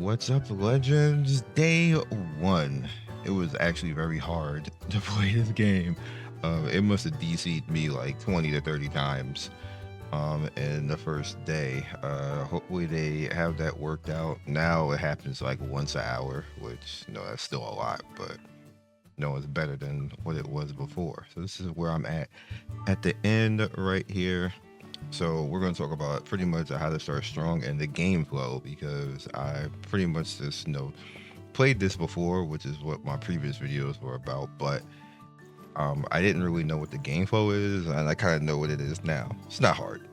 What's up, Legends? Day one. It was actually very hard to play this game. It must have DC'd me like 20 to 30 times in the first day. Hopefully they have that worked out. Now it happens like once an hour, which, that's still a lot, but it's better than what it was before. So this is where I'm at the end right here. So we're going to talk about pretty much how to start strong and the game flow, because I pretty much just played this before, which is what my previous videos were about, but I didn't really know what the game flow is, and I kind of know what it is now. It's not hard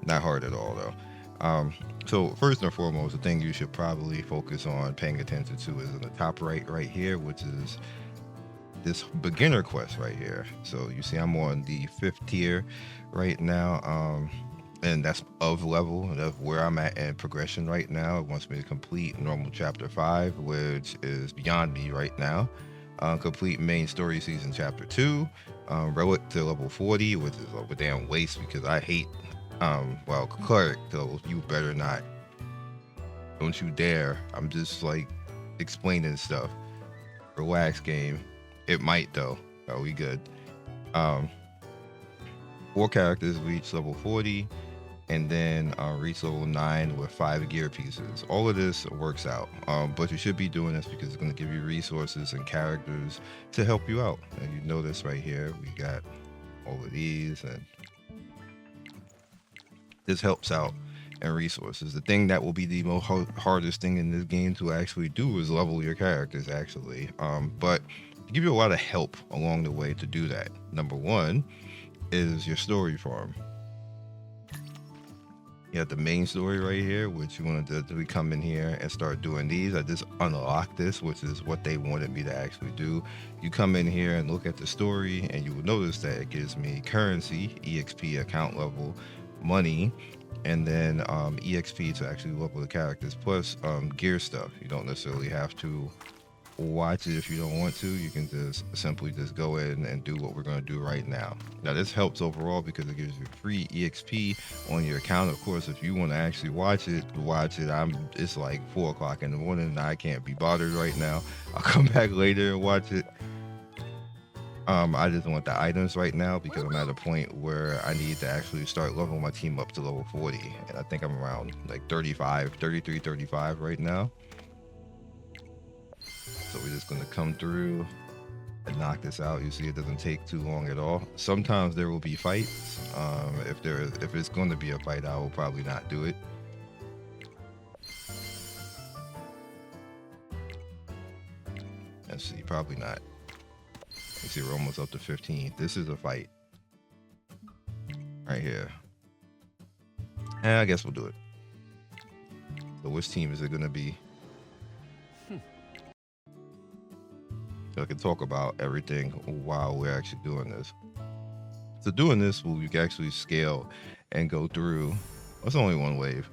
at all though. So first and foremost, the thing you should probably focus on paying attention to is in the top right here, which is this beginner quest right here. So you see I'm on the 5th tier right now, and that's of level. That's where I'm at in progression right now. It wants me to complete normal chapter 5, which is beyond me right now. Complete main story season chapter 2, relic to level 40, which is a damn waste because I hate cleric, though. You better not, don't you dare. I'm just like explaining stuff. Relax, game. It might though. Oh, we good. 4 characters reach level 40, and then reach level 9 with 5 gear pieces. All of this works out, but you should be doing this because it's going to give you resources and characters to help you out. And you notice right here we got all of these, and this helps out and resources. The thing that will be the most hardest thing in this game to actually do is level your characters actually, but give you a lot of help along the way to do that. Number one is your story farm. You have the main story right here, which you want to do. We come in here and start doing these. I just unlocked this, which is what they wanted me to actually do. You come in here and look at the story, and you will notice that it gives me currency, EXP, account level, money, and then EXP to actually level the characters, plus gear stuff. You don't necessarily have to watch it if you don't want to. You can just simply just go in and do what we're going to do right now. Now this helps overall because it gives you free EXP on your account. Of course, if you want to actually watch it. It's like 4 o'clock in the morning and I can't be bothered right now. I'll come back later and watch it. I just want the items right now because I'm at a point where I need to actually start leveling my team up to level 40, and I think I'm around like 33, 35 right now. So we're just gonna come through and knock this out. You see it doesn't take too long at all. Sometimes there will be fights. If it's going to be a fight, I will probably not do it. Let's see, probably not. You see we're almost up to 15. This is a fight. Right here. And I guess we'll do it. So which team is it gonna be? I can talk about everything while we're actually doing this. So doing this, you can actually scale and go through. It's only one wave.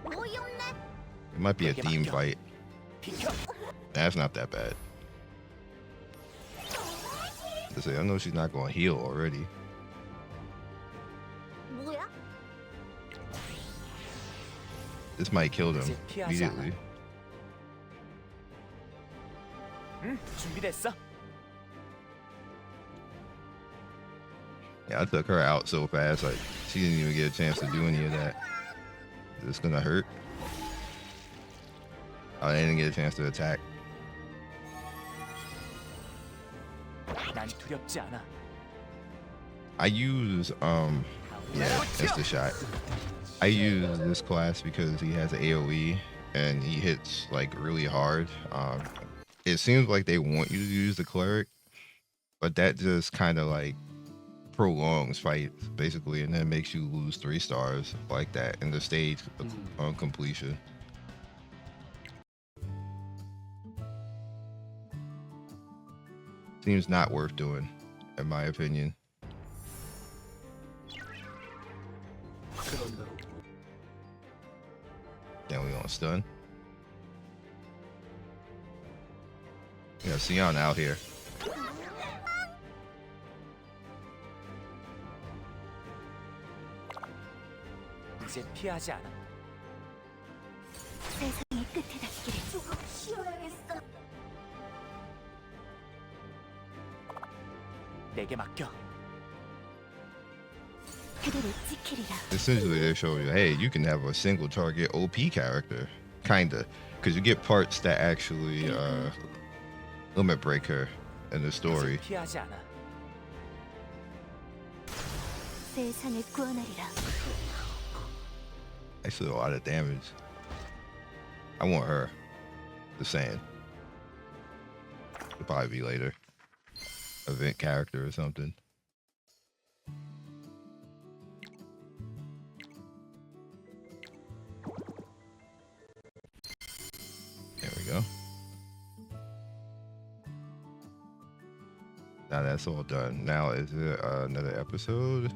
It might be a team fight. That's not that bad. I know she's not going to heal already. This might kill them immediately. Yeah, I took her out so fast, like she didn't even get a chance to do any of that. Is this gonna hurt? I didn't get a chance to attack. I use yeah, that's the shot. I use this class because he has an AoE and he hits like really hard. It seems like they want you to use the cleric, but that just kind of like prolongs fights basically, and then makes you lose 3 stars like that in the stage on completion. Seems not worth doing, in my opinion. Then we on stun. Yeah, Sion out here. 이제 피하지 않아. 세상의 끝에 닿기를. 조금 쉬어야겠어. 내게 맡겨. 그대를 지키리라. Essentially, they show you, hey, you can have a single target OP character, kinda, because you get parts that actually limit break her in the story. 피하지 않아. 세상을 구원하리라. Actually, a lot of damage. I want her. Just saying. It'll probably be later. Event character or something. There we go. Now that's all done. Now is there another episode?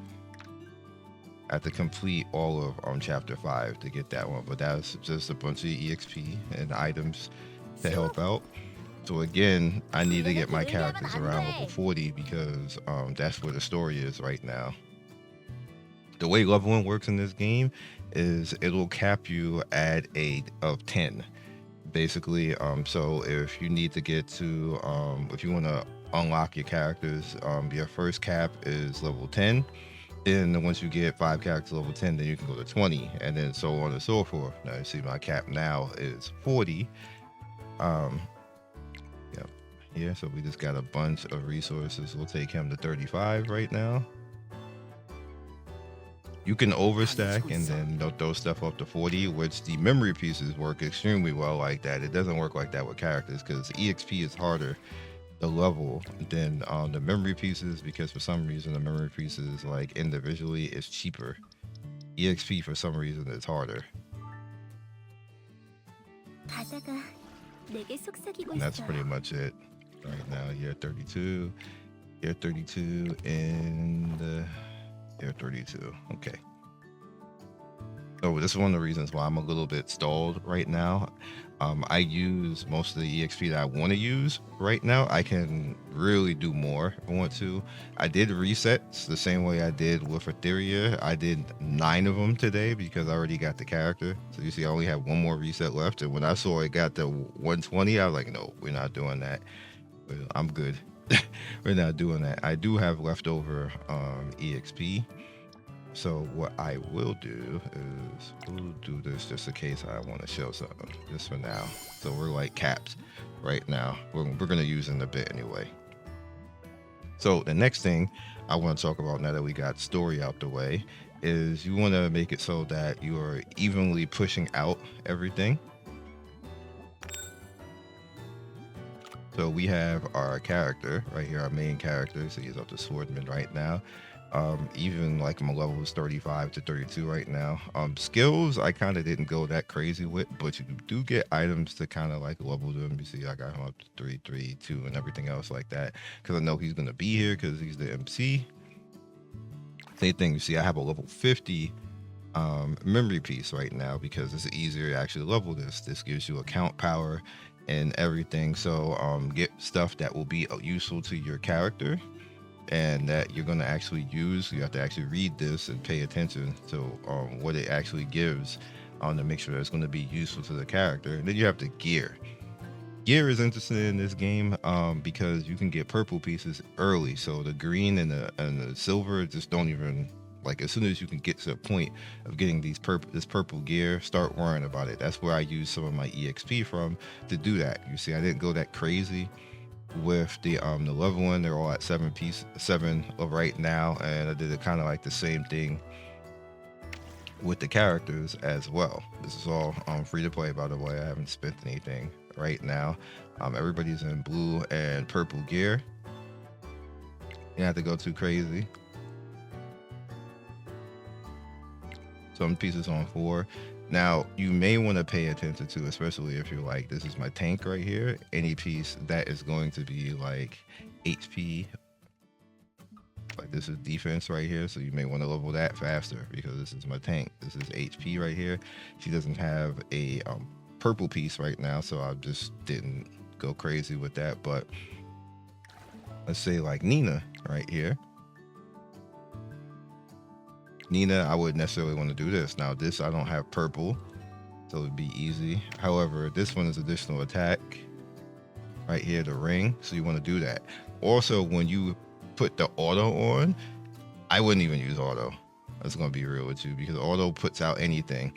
I have to complete all of chapter 5 to get that one, but that's just a bunch of EXP and items to help out. So again, I need to get my characters around level 40 because that's where the story is right now. The way leveling works in this game is it'll cap you at 8 of 10. Basically, so if you need to get to, if you want to unlock your characters, your first cap is level 10. Then once you get 5 characters level 10, then you can go to 20, and then so on and so forth. Now you see my cap now is 40. Yeah, here, so we just got a bunch of resources. We'll take him to 35 right now. You can overstack and then throw stuff up to 40, which the memory pieces work extremely well like that. It doesn't work like that with characters because EXP is harder the level than the memory pieces, because for some reason the memory pieces like individually is cheaper. EXP for some reason is harder. And that's pretty much it right now. Year 32, year 32, and year 32. Okay. So this is one of the reasons why I'm a little bit stalled right now. I use most of the EXP that I want to use right now. I can really do more if I want to. I did resets the same way I did with Etheria. I did 9 of them today because I already got the character. So you see, I only have one more reset left. And when I saw it got to 120, I was like, no, we're not doing that. I'm good. We're not doing that. I do have leftover EXP. So what I will do is we'll do this just in case I want to show something, just for now. So we're like caps right now. We're going to use in a bit anyway. So the next thing I want to talk about now that we got story out the way is you want to make it so that you are evenly pushing out everything. So we have our character right here, our main character. So he's up to Swordman right now. Even like my level is 35 to 32 right now. Skills I kind of didn't go that crazy with, but you do get items to kind of like level them. You see I got him up to 3, 3, 2 and everything else like that because I know he's going to be here because he's the MC. Same thing, you see I have a level 50 memory piece right now because it's easier to actually level this. This gives you account power and everything. So get stuff that will be useful to your character and that you're going to actually use. You have to actually read this and pay attention to what it actually gives to make sure that it's going to be useful to the character. And then you have the gear. Gear is interesting in this game because you can get purple pieces early. So the green and the silver just don't even, like, as soon as you can get to the point of getting this purple gear, start worrying about it. That's where I use some of my EXP from to do that. You see, I didn't go that crazy with the leveling. They're all at 7 right now, and I did it kind of like the same thing with the characters as well. This is all free to play, by the way. I haven't spent anything right now. Everybody's in blue and purple gear. You don't have to go too crazy. Some pieces on 4. Now, you may want to pay attention to, especially if you're like, this is my tank right here, any piece that is going to be like HP, like this is defense right here, so you may want to level that faster because this is my tank. This is HP right here. She doesn't have a purple piece right now, so I just didn't go crazy with that. But let's say like Nina right here. Nina, I wouldn't necessarily want to do this. Now this, I don't have purple, so it'd be easy. However, this one is additional attack right here, the ring, so you want to do that. Also, when you put the auto on, I wouldn't even use auto. That's gonna be real with you, because auto puts out anything,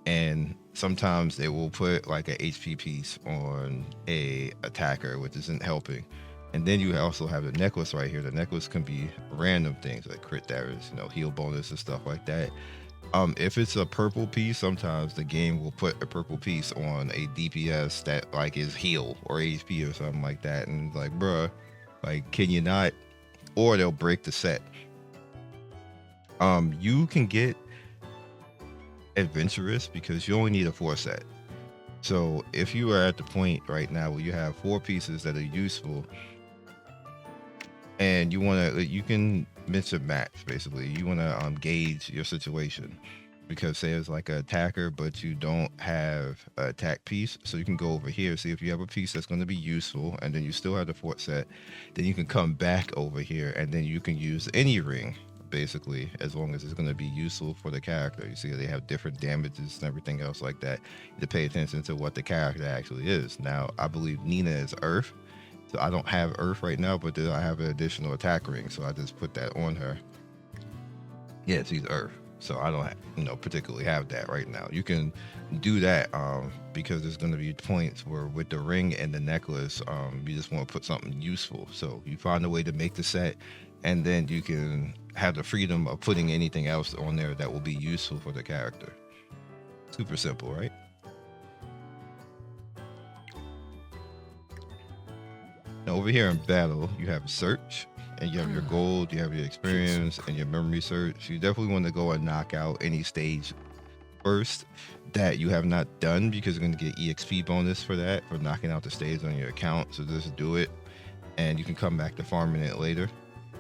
and sometimes they will put like a HP piece on a attacker, which isn't helping. And then you also have the necklace right here. The necklace can be random things like crit damage, heal bonus and stuff like that. If it's a purple piece, sometimes the game will put a purple piece on a DPS that like is heal or HP or something like that, and like, bruh, like, can you not? Or they'll break the set. You can get adventurous because you only need a 4 set. So if you are at the point right now where you have 4 pieces that are useful, and you can mix and match. Basically, you want to gauge your situation, because say it's like an attacker but you don't have an attack piece, so you can go over here, see if you have a piece that's going to be useful, and then you still have the 4th set. Then you can come back over here, and then you can use any ring, basically, as long as it's going to be useful for the character. You see they have different damages and everything else like that. To pay attention to what the character actually is. Now, I believe Nina is Earth, so I don't have Earth right now, but then I have an additional attack ring, so I just put that on her. Yeah, she's Earth, so I don't particularly have that right now. You can do that because there's going to be points where with the ring and the necklace, you just want to put something useful. So you find a way to make the set, and then you can have the freedom of putting anything else on there that will be useful for the character. Super simple, right? Now over here in battle, you have search, and you have your gold, you have your experience, and your memory search. You definitely want to go and knock out any stage first that you have not done, because you're going to get EXP bonus for that, for knocking out the stage on your account. So just do it, and you can come back to farming it later.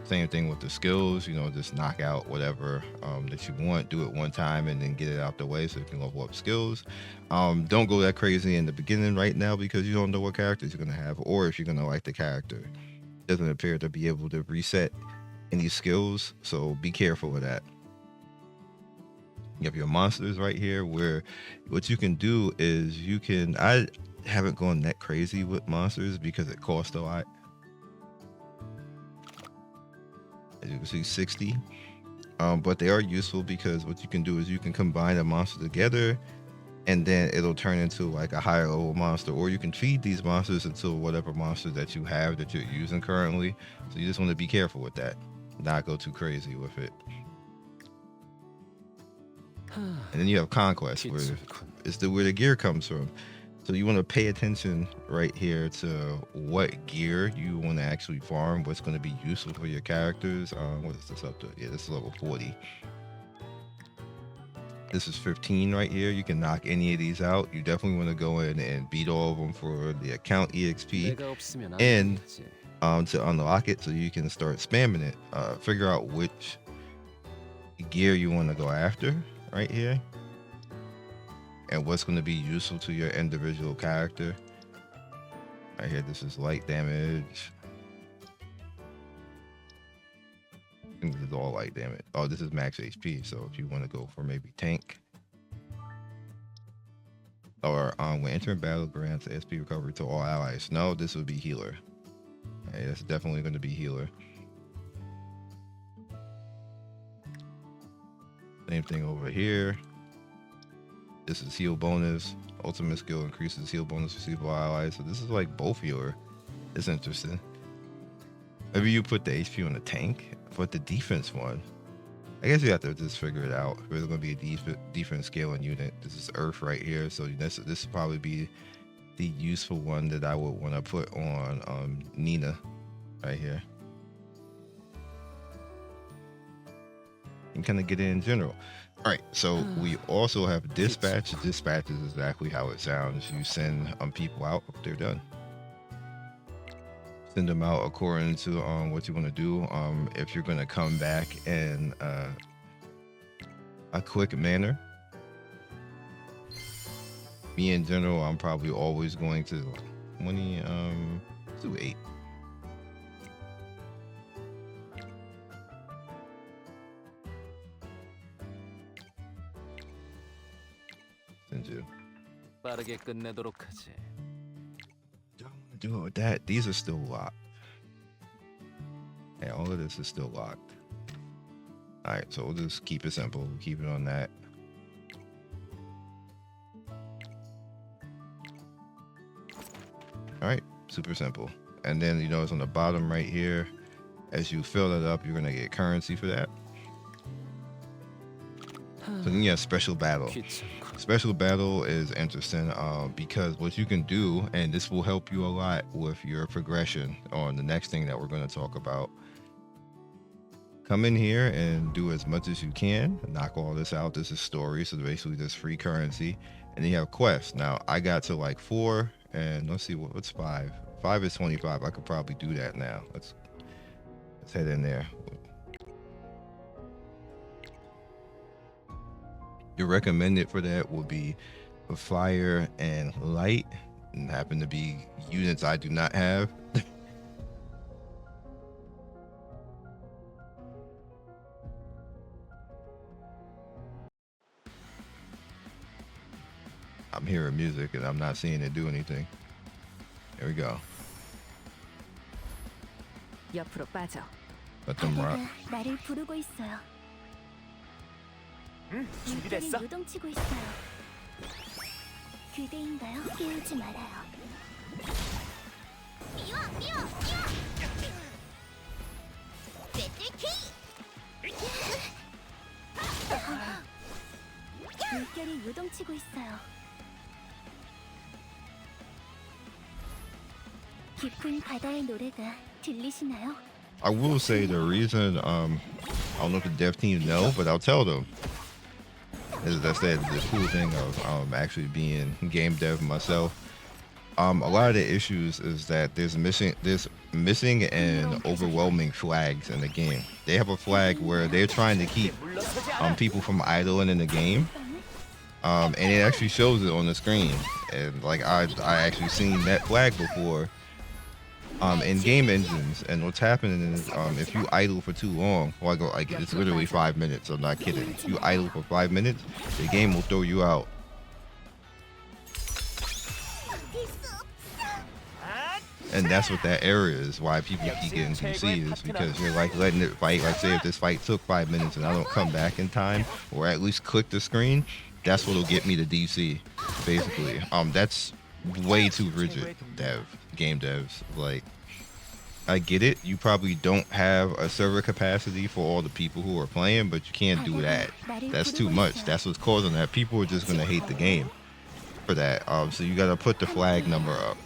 Same thing with the skills, just knock out whatever that you want, do it one time, and then get it out the way so you can level up skills. Don't go that crazy in the beginning right now, because you don't know what characters you're going to have, or if you're going to like the character. It doesn't appear to be able to reset any skills, so be careful with that. You have your monsters right here, where what you can do is I haven't gone that crazy with monsters because it costs a lot. As you can see, 60. But they are useful, because what you can do is you can combine a monster together, and then it'll turn into like a higher level monster, or you can feed these monsters until whatever monster that you have that you're using currently. So you just want to be careful with that, not go too crazy with it. And then you have conquest, where it's where the gear comes from. So you want to pay attention right here to what gear you want to actually farm, what's going to be useful for your characters. What is this up to? Yeah, this is level 40. This is 15 right here. You can knock any of these out. You definitely want to go in and beat all of them for the account EXP, and to unlock it so you can start spamming it. Figure out which gear you want to go after right here, and what's going to be useful to your individual character. Right here, this is light damage. I think this is all light damage. Oh, this is max HP. So if you want to go for maybe tank, or when entering battle grants SP recovery to all allies. No, this would be healer. Right, that's definitely going to be healer. Same thing over here. This is heal bonus. Ultimate skill increases heal bonus received by allies. So this is like both healer. It's interesting. Maybe you put the HP on the tank, but the defense one, I guess you have to just figure it out. There's going to be a defense scaling unit. This is Earth right here. So this would probably be the useful one that I would want to put on Nina right here. And kind of get it in general. All right, so we also have dispatch. Dispatch is exactly how it sounds. You send people out, they're done. Send them out according to what you want to do. If you're going to come back in a quick manner, me in general, I'm probably always going to 20 do 8. Send you. 빠르게 끝내도록 하지. Don't want to do it with that. These are still locked. And all of this is still locked. All right, so we'll just keep it simple. We'll keep it on that. All right, super simple. And then you notice on the bottom right here, as you fill it up, you're gonna get currency for that. So then you have special battle. 귀찮고. Special battle is interesting because what you can do, and this will help you a lot with your progression on the next thing that we're going to talk about. Come in here and do as much as you can. Knock all this out. This is story, so basically this free currency. And then you have quests. Now I got to like 4, and let's see what's 5. 5 is 25. I could probably do that now. Let's head in there. Your recommended for that will be fire and light, and happen to be units I do not have. I'm hearing music and I'm not seeing it do anything. There we go. 옆으로 빠져. Let them rock. 나를 부르고 있어요. 준비됐어? 요동치고 있어요. 그대인가요? 깨우지 말아요. 미워, 미워, 미워. 배틀키. 물결이 요동치고 있어요. 깊은 바다의 노래가 들리시나요? I will say the reason I don't know if the dev team know, but I'll tell them. As I said, the cool thing of actually being game dev myself. A lot of the issues is that there's missing and overwhelming flags in the game. They have a flag where they're trying to keep people from idling in the game. And it actually shows it on the screen. And like I actually seen that flag before in game engines. And what's happening is if you idle for too long, like it's literally 5 minutes, I'm not kidding. If you idle for 5 minutes, the game will throw you out. And that's what that area is, why people keep getting DC, is because you're like letting it fight. Like say if this fight took 5 minutes and I don't come back in time, or at least click the screen, that's what'll get me to DC, basically. That's way too rigid, game devs. Like, I get it, you probably don't have a server capacity for all the people who are playing, but you can't do that. That's too much. That's what's causing that. People are just gonna hate the game for that. So you gotta put the flag number up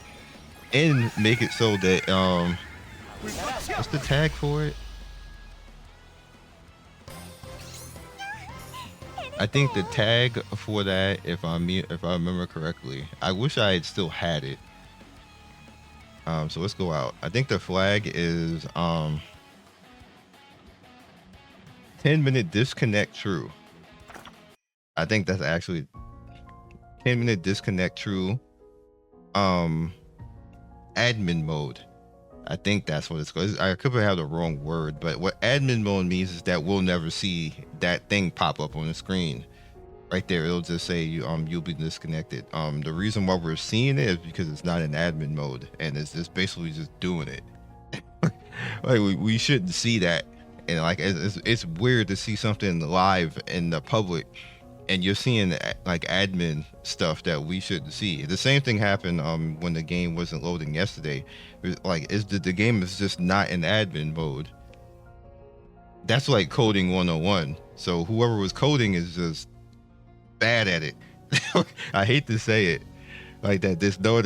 and make it so that what's the tag for it? I think the tag for that, if I remember correctly, I wish I had still had it. So let's go out. I think the flag is 10-minute disconnect true. I think that's actually 10-minute disconnect true. Admin mode. I think that's what it's called. I could have the wrong word, but what admin mode means is that we'll never see that thing pop up on the screen. Right there, it'll just say you'll be disconnected. The reason why we're seeing it is because it's not in admin mode, and it's just basically just doing it. Like we shouldn't see that, and like it's weird to see something live in the public, and you're seeing like admin stuff that we shouldn't see. The same thing happened when the game wasn't loading yesterday. Like the game is just not in admin mode. That's like coding 101. So whoever was coding is just bad at it. I hate to say it like that. There's no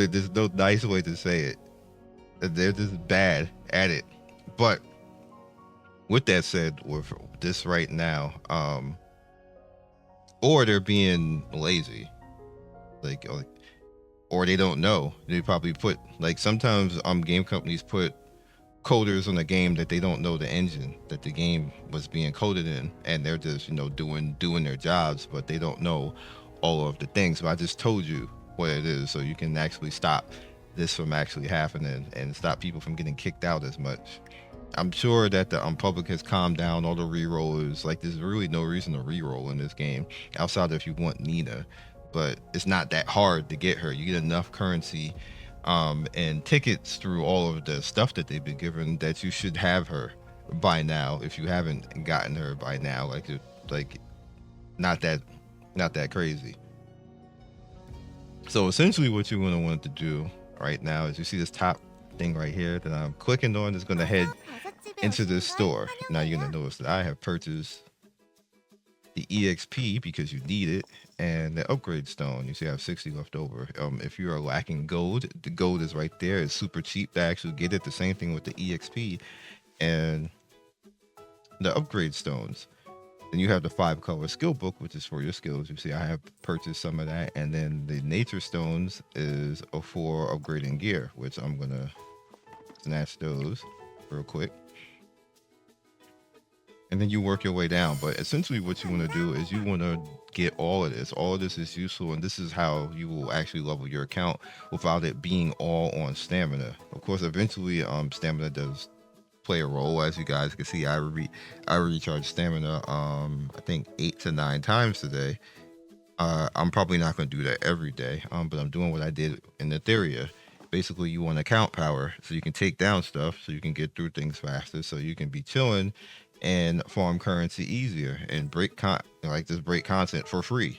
nice way to say it. They're just bad at it. But with that said, with this right now, or they're being lazy, like or they don't know. They probably put, like, sometimes game companies put coders on a game that they don't know the engine that the game was being coded in, and they're just doing their jobs, but they don't know all of the things. But I just told you what it is, so you can actually stop this from actually happening and stop people from getting kicked out as much. I'm sure that the public has calmed down all the rerollers. Like, there's really no reason to reroll in this game outside of if you want Nina. but it's not that hard to get her. You get enough currency and tickets through all of the stuff that they've been given that you should have her by now. If you haven't gotten her by now, like not that crazy. So essentially what you're going to want to do right now is, you see this top thing right here that I'm clicking on is going to head into this store. Now you're going to notice that I have purchased the EXP because you need it, and the upgrade stone. You see I have 60 left over. If you are lacking gold, the gold is right there. It's super cheap to actually get it. The same thing with the EXP and the upgrade stones. Then you have the 5-color skill book, which is for your skills. You see I have purchased some of that, and then the nature stones is for upgrading gear, which I'm gonna snatch those real quick. And then you work your way down. But essentially what you want to do is you want to get all of this. All of this is useful, and this is how you will actually level your account without it being all on stamina. Of course, eventually stamina does play a role. As you guys can see, I recharge stamina I think 8 to 9 times today. I'm probably not going to do that every day, but I'm doing what I did in Etheria. Basically, you want account power so you can take down stuff, so you can get through things faster, so you can be chilling and farm currency easier and break content for free.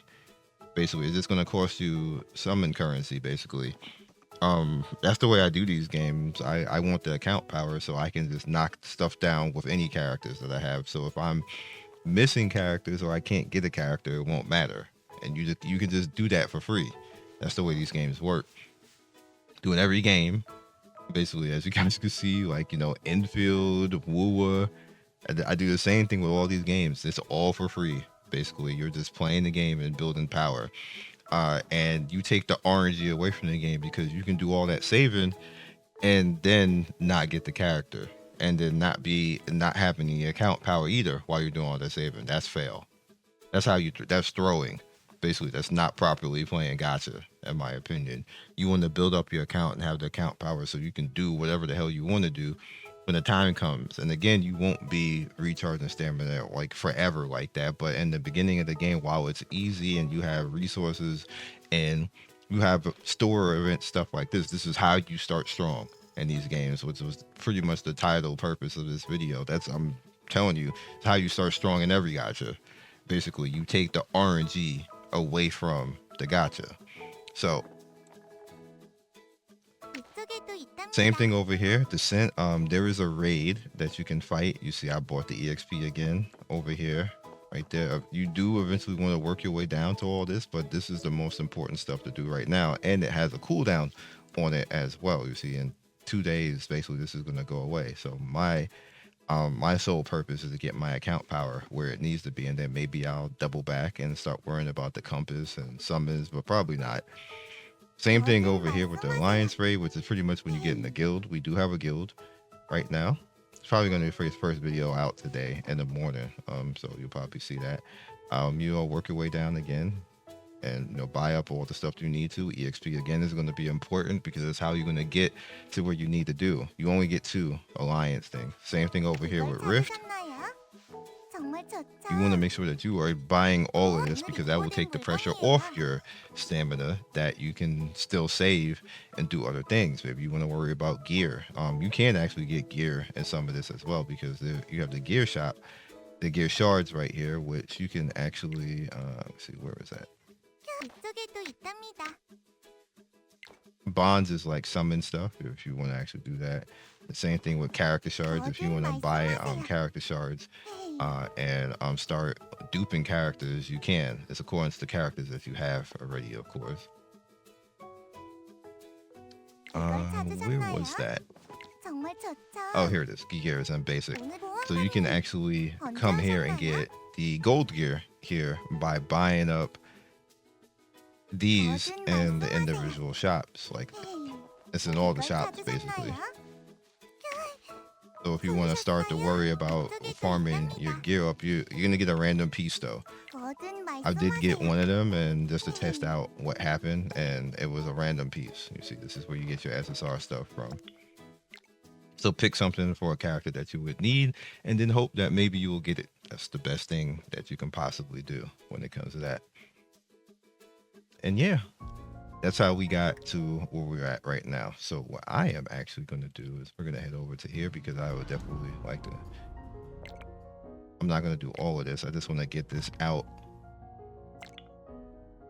Basically, it's just going to cost you summon currency. Basically, that's the way I do these games. I want the account power so I can just knock stuff down with any characters that I have. So if I'm missing characters or I can't get a character, it won't matter, and you can just do that for free. That's the way these games work. Doing every game, basically, as you guys can see, like, you know, Infield, Woowa. I do the same thing with all these games. It's all for free. Basically, you're just playing the game and building power. And you take the RNG away from the game because you can do all that saving and then not get the character, and then not have any account power either while you're doing all that saving. That's fail. That's throwing. Basically, that's not properly playing gacha, in my opinion. You want to build up your account and have the account power so you can do whatever the hell you want to do when the time comes. And again, you won't be recharging stamina like forever like that, but in the beginning of the game, while it's easy and you have resources and you have store events, stuff like this is how you start strong in these games, which was pretty much the title purpose of this video. I'm telling you, it's how you start strong in every gacha. Basically, you take the RNG away from the gacha. So same thing over here. Descent. There is a raid that you can fight. You see I bought the EXP again over here, right there. You do eventually want to work your way down to all this, but this is the most important stuff to do right now, and it has a cooldown on it as well. You see, in 2 days basically this is going to go away. So my sole purpose is to get my account power where it needs to be, and then maybe I'll double back and start worrying about the compass and summons, but probably not. Same thing over here with the alliance raid, which is pretty much when you get in the guild. We do have a guild right now. It's probably going to be the first video out today in the morning, so you'll probably see that. You'll work your way down again and, you know, buy up all the stuff you need to. EXP again is going to be important because it's how you're going to get to where you need to do. You only get 2 alliance things. Same thing over here with Rift. You want to make sure that you are buying all of this because that will take the pressure off your stamina, that you can still save and do other things. Maybe you want to worry about gear. You can actually get gear in some of this as well, because you have the gear shop, the gear shards right here, which you can actually let's see, where is that? Bonds is like summon stuff if you want to actually do that. The same thing with character shards. If you want to buy character shards and start duping characters, you can. It's according to the characters that you have already, of course. Where was that? Oh, here it is. Gears and basic. So you can actually come here and get the gold gear here by buying up these in the individual shops. Like, it's in all the shops basically. So if you want to start to worry about farming your gear up, you're gonna get a random piece though. I did get one of them, and just to test out what happened, and it was a random piece. You see, this is where you get your SSR stuff from. So pick something for a character that you would need, and then hope that maybe you will get it. That's the best thing that you can possibly do when it comes to that. And yeah, that's how we got to where we're at right now. So what I am actually going to do is we're going to head over to here because I would definitely like to. I'm not going to do all of this. I just want to get this out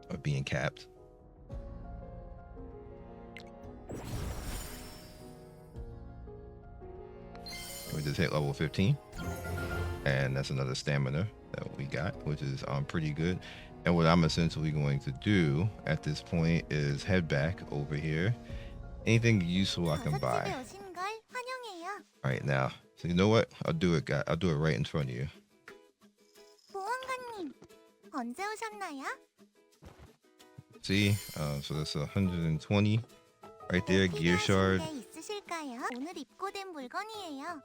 of being capped. We just hit level 15, and that's another stamina that we got, which is pretty good. And what I'm essentially going to do at this point is head back over here. Anything useful I can buy. All right, now, so you know what? I'll do it, guys. I'll do it right in front of you. 보안관님, 언제 오셨나요? See, so that's 120 right there. Gear shard. 있으실까요? 오늘 입고된 물건이에요.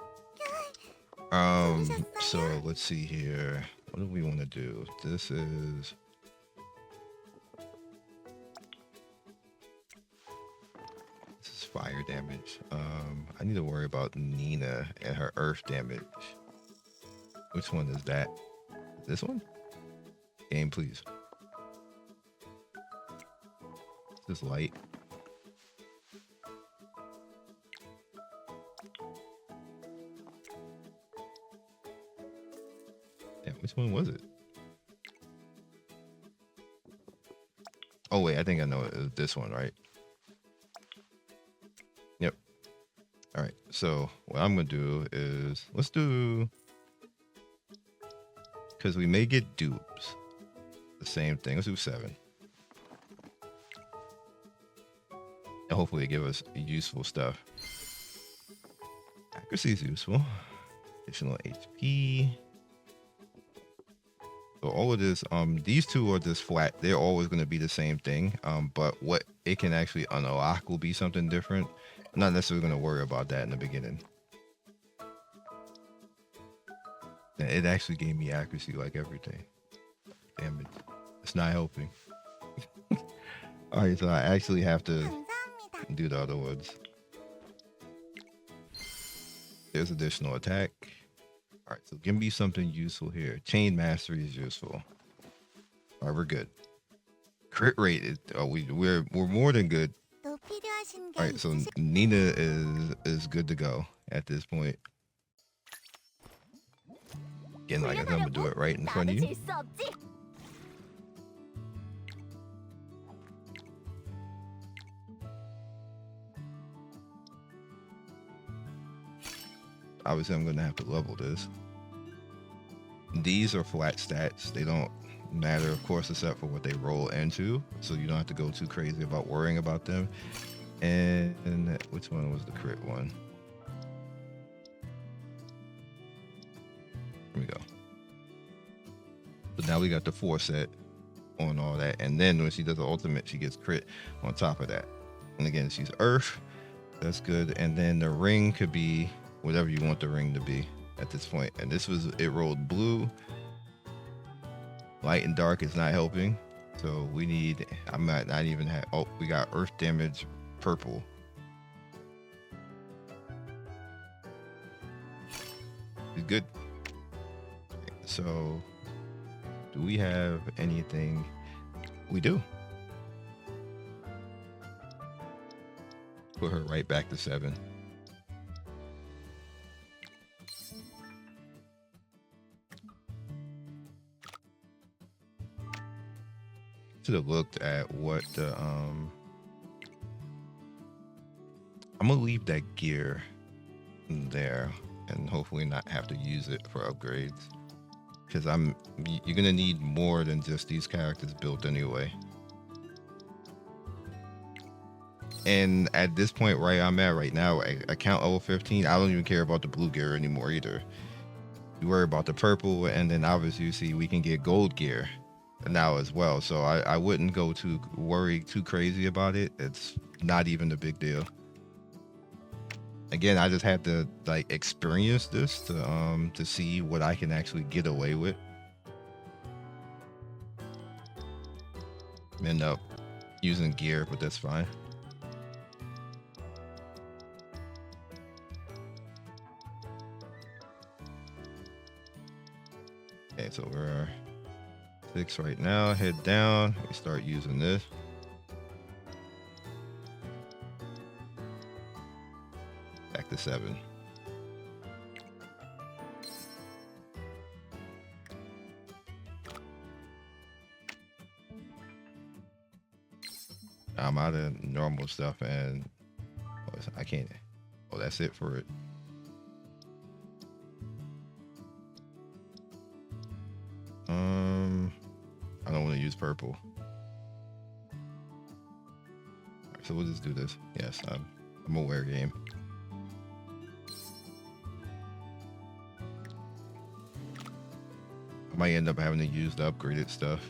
So let's see here. What do we want to do? This is fire damage. I need to worry about Nina and her earth damage. Which one is that? This one? Game, please. This light. Yeah, which one was it? Oh wait, I think I know it. It was this one, right? Yep. All right. So what I'm gonna do is let's do, because we may get dupes. The same thing. Let's do 7. And hopefully give us useful stuff. Accuracy is useful. Additional HP. So all of this, these two are just flat. They're always going to be the same thing. But what it can actually unlock will be something different. I'm not necessarily going to worry about that in the beginning. And it actually gave me accuracy like everything. Damn it. It's not helping. All right, so I actually have to do the other ones. There's additional attack. All right, so give me something useful here. Chain mastery is useful. All right, we're good. Crit rate is we're more than good. All right, so Nina is good to go at this point. Again, like I said, I'm gonna do it right in front of you. Obviously, I'm gonna have to level this. These are flat stats. They don't matter, of course, except for what they roll into. So you don't have to go too crazy about worrying about them. And which one was the crit one? Here we go. So now we got the 4 set on all that. And then when she does the ultimate, she gets crit on top of that. And again, she's Earth. That's good. And then the ring could be whatever you want the ring to be at this point. And this was, it rolled blue. Light and dark is not helping. So we need, I might not even have, oh, we got earth damage purple. It's good. So do we have anything? We do. Put her right back to 7. Should have looked at what the I'm gonna leave that gear there and hopefully not have to use it for upgrades, because you're gonna need more than just these characters built anyway. And at this point right I'm at right now, I count level 15. I don't even care about the blue gear anymore either. You worry about the purple, and then obviously you see we can get gold gear now as well. So I wouldn't go worry too crazy about it. It's not even a big deal. Again, I just had to like experience this to see what I can actually get away with. End up using gear, but that's fine. Okay, so we're 6 right now. Head down. We start using this. 7. I'm out of normal stuff, and I can't. Oh, that's it for it. I don't want to use purple. Alright, so we'll just do this. Yes, I'm aware game. I might end up having to use the upgraded stuff,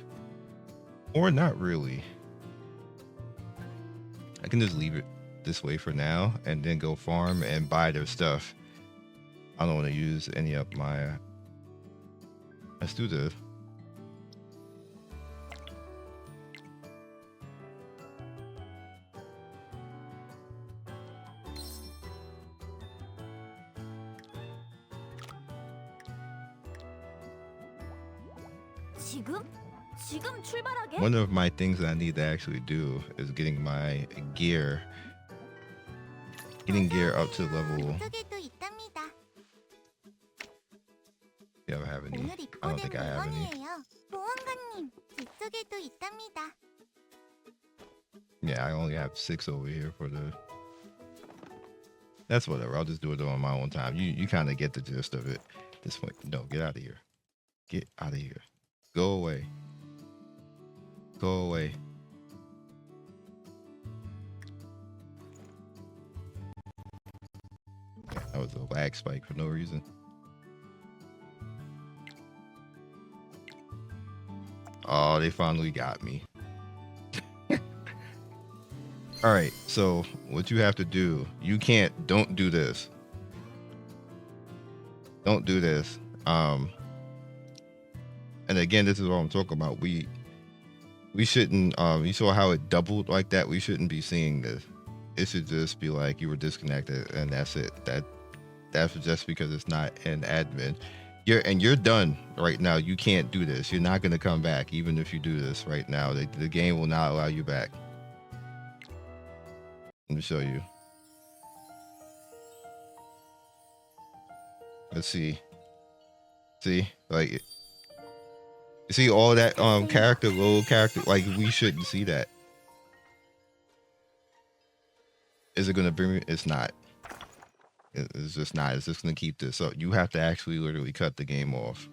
or not really. I can just leave it this way for now and then go farm and buy their stuff. I don't want to use any of my. Let's do this. One of my things that I need to actually do is getting my gear. Getting gear up to level. Yeah, I have any. I don't think I have any. Yeah, I only have 6 over here for the. That's whatever. I'll just do it on my own time. You kind of get the gist of it. At this point, no, get out of here. Get out of here. Go away. Go away. Yeah, that was a lag spike for no reason. Oh, they finally got me. All right, so what you have to do, don't do this. Don't do this. And again, this is what I'm talking about. We shouldn't, you saw how it doubled like that. We shouldn't be seeing this. It should just be like you were disconnected and that's it. That's just because it's not an admin. You're done right now. You can't do this. You're not going to come back even if you do this right now. The game will not allow you back. Let me show you. Let's see. See, like, you see all that character, like we shouldn't see that. Is it gonna bring me? It's not. It's just not. It's just gonna keep this. So you have to actually literally cut the game off,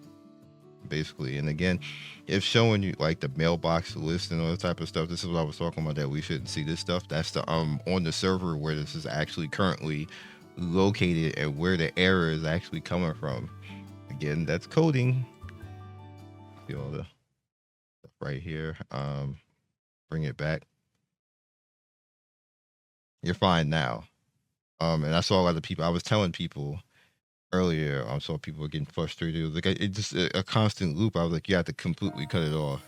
basically. And again, if showing you like the mailbox list and all that type of stuff, this is what I was talking about, that we shouldn't see this stuff. That's the on the server where this is actually currently located and where the error is actually coming from. Again, that's coding. See all the stuff right here. Bring it back. You're fine now. And I saw a lot of people. I was telling people earlier. I saw people were getting frustrated. It was like it's just a constant loop. I was like, you have to completely cut it off,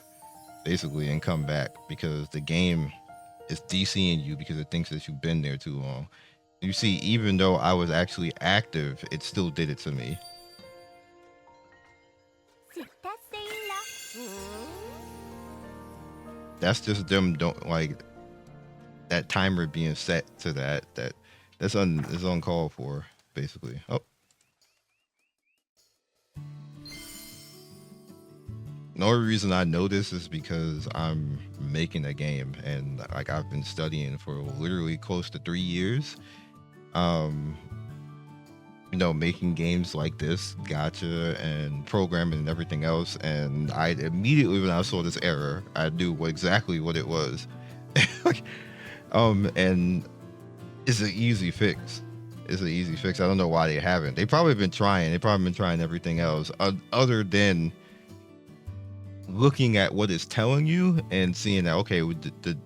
basically, and come back because the game is DCing you because it thinks that you've been there too long. You see, even though I was actually active, it still did it to me. That's just them don't like that timer being set to that's uncalled for, basically. Oh. The only reason I know this is because I'm making a game and like I've been studying for literally close to 3 years. You know, making games like this, gacha and programming and everything else. And I immediately, when I saw this error, I knew exactly what it was. And it's an easy fix. It's an easy fix. I don't know why they haven't. They probably been trying. They probably been trying everything else other than looking at what it's telling you and seeing that, okay, the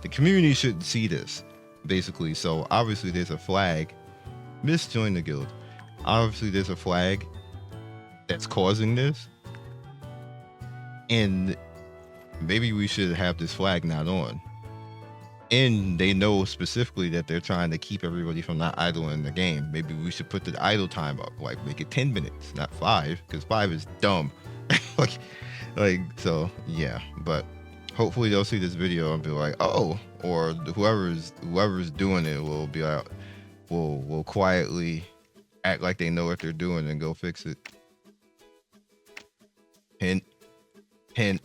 community shouldn't see this, basically. So obviously there's a flag. Misjoin the guild. Obviously there's a flag that's causing this, and maybe we should have this flag not on. And they know specifically that they're trying to keep everybody from not idling the game. Maybe we should put the idle time up, like make it 10 minutes, not 5, because 5 is dumb. like so yeah. But hopefully they'll see this video and be like, oh, or whoever's doing it will be like, will quietly act like they know what they're doing and go fix it. Hint, hint.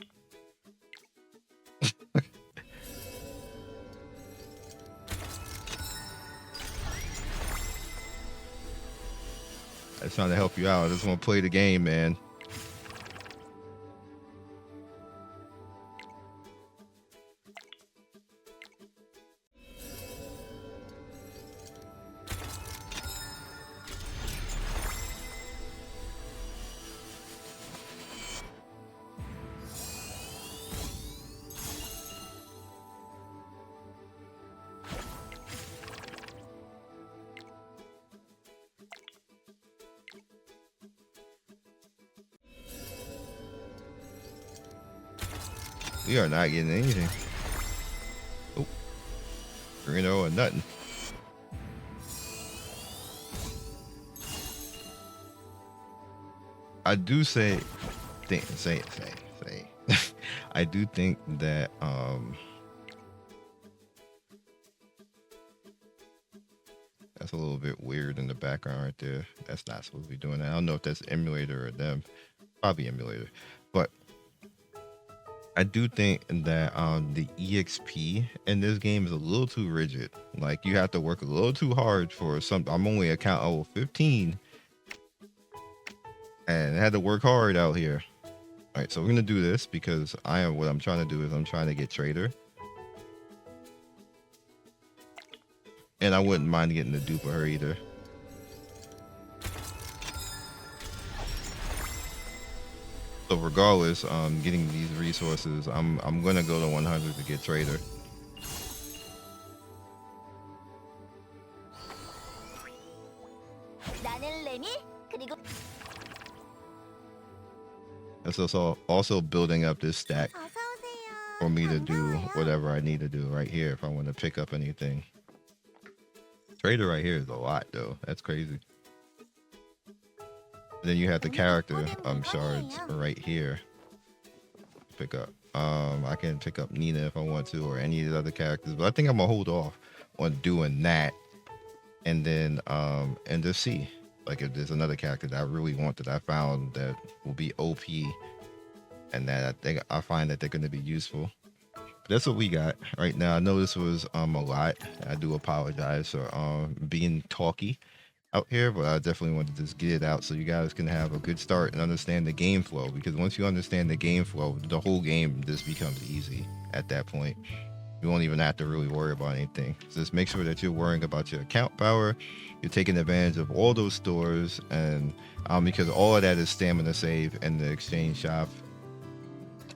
I was trying to help you out. I just want to play the game, man. We are not getting anything. Oh, or nothing. I do say. I do think that that's a little bit weird in the background right there. That's not supposed to be doing that. I don't know if that's emulator or them. Probably emulator. But I do think that the EXP in this game is a little too rigid. Like you have to work a little too hard for some. I'm only a count level 15 and I had to work hard out here. All right, so we're gonna do this because what I'm trying to do is I'm trying to get trader, and I wouldn't mind getting the dupe of her either. So regardless, getting these resources, I'm gonna go to 100 to get trader. And so also building up this stack for me to do whatever I need to do right here if I want to pick up anything. Trader right here is a lot though. That's crazy. Then you have the character shards right here. Pick up. I can pick up Nina if I want to, or any of the other characters, but I think I'm gonna hold off on doing that, and then and just see like if there's another character that I really want that I found that will be OP, and that I find that they're gonna be useful. But that's what we got right now. I know this was a lot. I do apologize for being talky out here, but I definitely wanted to just get it out so you guys can have a good start and understand the game flow, because once you understand the game flow, the whole game just becomes easy at that point. You won't even have to really worry about anything. Just make sure that you're worrying about your account power, you're taking advantage of all those stores, and because all of that is stamina save in the exchange shop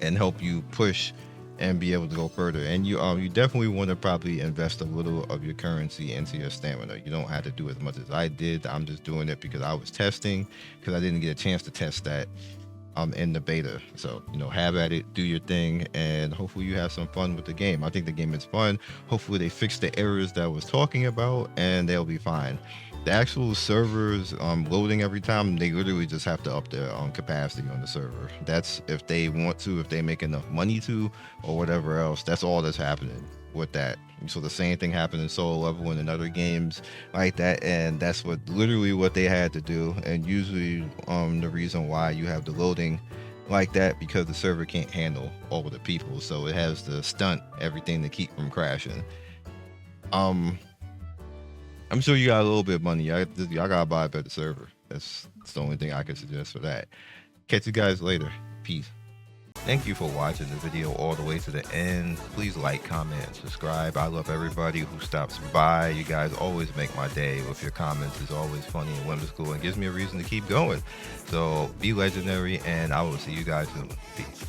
and help you push and be able to go further. And you definitely want to probably invest a little of your currency into your stamina. You don't have to do as much as I did. I'm just doing it because I was testing, because I didn't get a chance to test that in the beta. So have at it, do your thing, and hopefully you have some fun with the game. I think the game is fun. Hopefully they fix the errors that I was talking about and they'll be fine. The actual servers loading every time, they literally just have to up their capacity on the server. That's if they want to, if they make enough money to, or whatever else. That's all that's happening with that. So the same thing happened in solo level and in other games like that, and that's literally what they had to do. And usually the reason why you have the loading like that, because the server can't handle all of the people, so it has to stunt everything to keep from crashing. I'm sure you got a little bit of money. Y'all gotta buy a better server. That's the only thing I can suggest for that. Catch you guys later. Peace. Thank you for watching the video all the way to the end. Please like, comment, and subscribe. I love everybody who stops by. You guys always make my day with your comments. It's always funny and whimsical and gives me a reason to keep going. So be legendary, and I will see you guys soon. Peace.